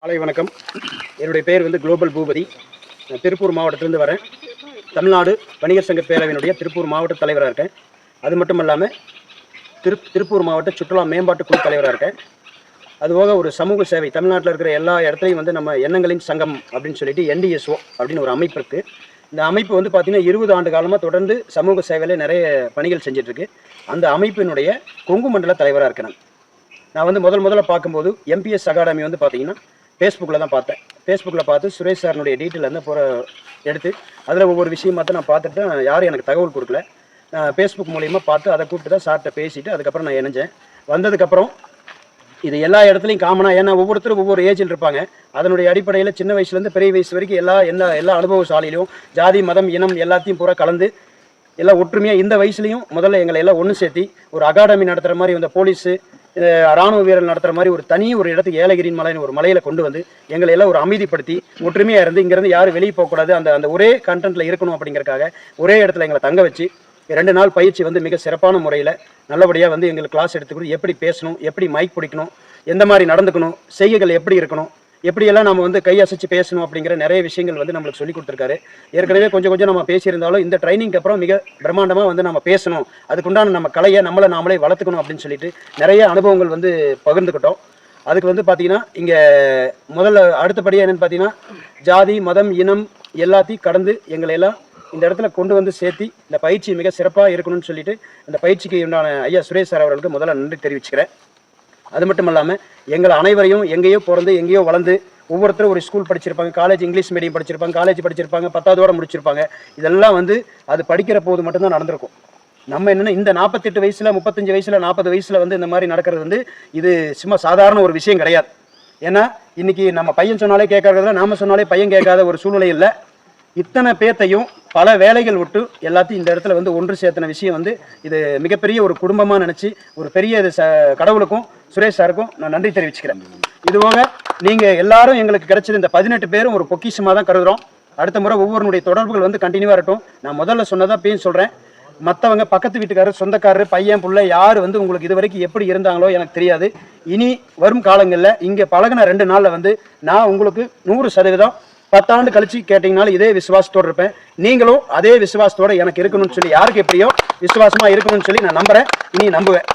காலை வணக்கம். என்னுடைய பேர் குளோபல் பூபதி. நான் திருப்பூர் மாவட்டத்திலிருந்து வரேன். தமிழ்நாடு வணிகர் சங்க பேரவையினுடைய திருப்பூர் மாவட்ட தலைவராக இருக்கேன். அது மட்டும் இல்லாமல் திருப்பூர் மாவட்ட சுற்றுலா மேம்பாட்டு குழு தலைவராக இருக்கேன். அதுபோக ஒரு சமூக சேவை, தமிழ்நாட்டில் இருக்கிற எல்லா இடத்துலையும் நம்ம எண்ணங்களின் சங்கம் அப்படின்னு சொல்லிட்டு NDSO அப்படின்னு ஒரு அமைப்பு இருக்குது. இந்த அமைப்பு பார்த்திங்கன்னா 20 ஆண்டு காலமாக தொடர்ந்து சமூக சேவையில் நிறைய பணிகள் செஞ்சிட்ருக்கு. அந்த அமைப்பினுடைய கொங்கு மண்டல தலைவராக இருக்கேன். நான் முதல்ல பார்க்கும்போது MPS அகாடமி பார்த்திங்கன்னா ஃபேஸ்புக்கில் தான் பார்த்தேன். ஃபேஸ்புக்கில் பார்த்து சுரேஷ் சாரினுடைய டீட்டெயில் எடுத்து அதில் ஒவ்வொரு விஷயம் நான் பார்த்துட்டு யாரும் எனக்கு தகவல் கொடுக்கல. நான் ஃபேஸ்புக் மூலிமா பார்த்து அதை கூப்பிட்டு தான் சார்கிட்ட பேசிவிட்டு அதுக்கப்புறம் நான் இணைஞ்சேன். வந்ததுக்கப்புறம் இது எல்லா இடத்துலையும் காமனாக, ஏன்னா ஒவ்வொருத்தரும் ஒவ்வொரு ஏஜில் இருப்பாங்க. அதனுடைய அடிப்படையில் சின்ன வயசுலேருந்து பெரிய வயசு வரைக்கும் எல்லா அனுபவசாலையிலும் ஜாதி மதம் இனம் எல்லாத்தையும் பூரா கலந்து எல்லாம் ஒற்றுமையாக இந்த வயசுலையும் முதல்ல எங்களை எல்லாம் ஒன்று சேர்த்தி ஒரு அகாடமி நடத்துகிற மாதிரி போலீஸு இராணுவ வீரர்கள் நடத்துகிற மாதிரி ஒரு இடத்துக்கு ஏலகிரின் மலைன்னு ஒரு மலையில் கொண்டு வந்து எங்களை எல்லாம் ஒரு அமைதிப்படுத்தி ஒற்றுமையாக இருந்து இங்கேருந்து யாரும் வெளியே போகக்கூடாது, அந்த ஒரே கண்டென்ட்டில் இருக்கணும் அப்படிங்கிறக்காக ஒரே இடத்துல எங்களை தங்க வச்சு 2 நாள் பயிற்சி மிக சிறப்பான முறையில் நல்லபடியாக எங்களுக்கு கிளாஸ் எடுத்துக்கிட்டு எப்படி பேசணும், எப்படி மைக் பிடிக்கணும், எந்த மாதிரி நடந்துக்கணும், செய்கைகள் எப்படி இருக்கணும், எப்படியெல்லாம் நம்ம கை அசைச்சு பேசணும் அப்படிங்கிற நிறைய விஷயங்கள் நம்மளுக்கு சொல்லி கொடுத்துருக்காரு. ஏற்கனவே கொஞ்சம் நம்ம பேசியிருந்தாலும் இந்த ட்ரைனிங்க்கு அப்புறம் மிக பிரம்மாண்டமாக நம்ம பேசணும், அதுக்குண்டான நம்ம கலையை நாமளே வளர்த்துக்கணும் அப்படின்னு சொல்லிட்டு நிறைய அனுபவங்கள் பகிர்ந்துக்கிட்டோம். அதுக்கு பார்த்தீங்கன்னா இங்கே முதல்ல அடுத்தபடியாக என்னென்னு பார்த்தீங்கன்னா ஜாதி மதம் இனம் எல்லாத்தையும் கடந்து எங்களை எல்லாம் இந்த இடத்துல கொண்டு சேர்த்தி இந்த பயிற்சி மிக சிறப்பாக இருக்கணும்னு சொல்லிட்டு இந்த பயிற்சிக்கு உண்டான ஐயா சுரேஷ் சார் அவர்களுக்கு முதல்ல நன்றி தெரிவிச்சுக்கிறேன். அது மட்டும் இல்லாமல் எங்களை அனைவரையும் எங்கேயோ பிறந்து எங்கேயோ வளர்ந்து ஒவ்வொருத்தரும் ஒரு ஸ்கூல் படிச்சிருப்பாங்க, காலேஜ் இங்கிலீஷ் மீடியம் படிச்சிருப்பாங்க, காலேஜ் படிச்சிருப்பாங்க, 10வது முடிச்சிருப்பாங்க. இதெல்லாம் அது படிக்கிற போது மட்டும்தான் நடந்திருக்கும். நம்ம என்னென்னா இந்த 48 வயசில் 35 வயசில் 40 வயசில் இந்த மாதிரி நடக்கிறது இது சும்மா சாதாரண ஒரு விஷயம் கிடையாது. ஏன்னா இன்றைக்கி நம்ம பையன் சொன்னாலே கேட்கறதுல நாம் சொன்னாலே பையன் கேட்காத ஒரு சூழ்நிலை இல்லை. இத்தனை பேர்த்தையும் பல வேலைகள் விட்டு எல்லாத்தையும் இந்த இடத்துல ஒன்று சேர்த்தன விஷயம் இது மிகப்பெரிய ஒரு குடும்பமாக நினச்சி ஒரு பெரிய கடவுளுக்கும் சுரேஷ் சாருக்கும் நான் நன்றி தெரிவிச்சுக்கிறேன். இதுபோக நீங்கள் எல்லாரும் எங்களுக்கு கிடைச்சது இந்த 18 பேரும் ஒரு பொக்கிஷமாக தான் கருதுகிறோம். அடுத்த முறை ஒவ்வொருடைய தொடர்புகள் கண்டினியூவாக இருக்கட்டும். நான் முதல்ல சொன்னதான் பேர் சொல்கிறேன். மற்றவங்க பக்கத்து வீட்டுக்காரர் சொந்தக்காரர் பையன் பிள்ளை யார் உங்களுக்கு இது வரைக்கும் எப்படி இருந்தாங்களோ எனக்கு தெரியாது. இனி வரும் காலங்களில் இங்கே பழகின 2 நாளில் நான் உங்களுக்கு 100% 10 ஆண்டு கழிச்சு கேட்டீங்கனாலும் இதே விசுவாசத்தோடு இருப்பேன். நீங்களும் அதே விசுவாசத்தோடு எனக்கு இருக்கணும்னு சொல்லி யாருக்கு எப்படியோ விசுவாசமாக இருக்கணும்னு சொல்லி நான் நம்புகிறேன், இனி நம்புவேன்.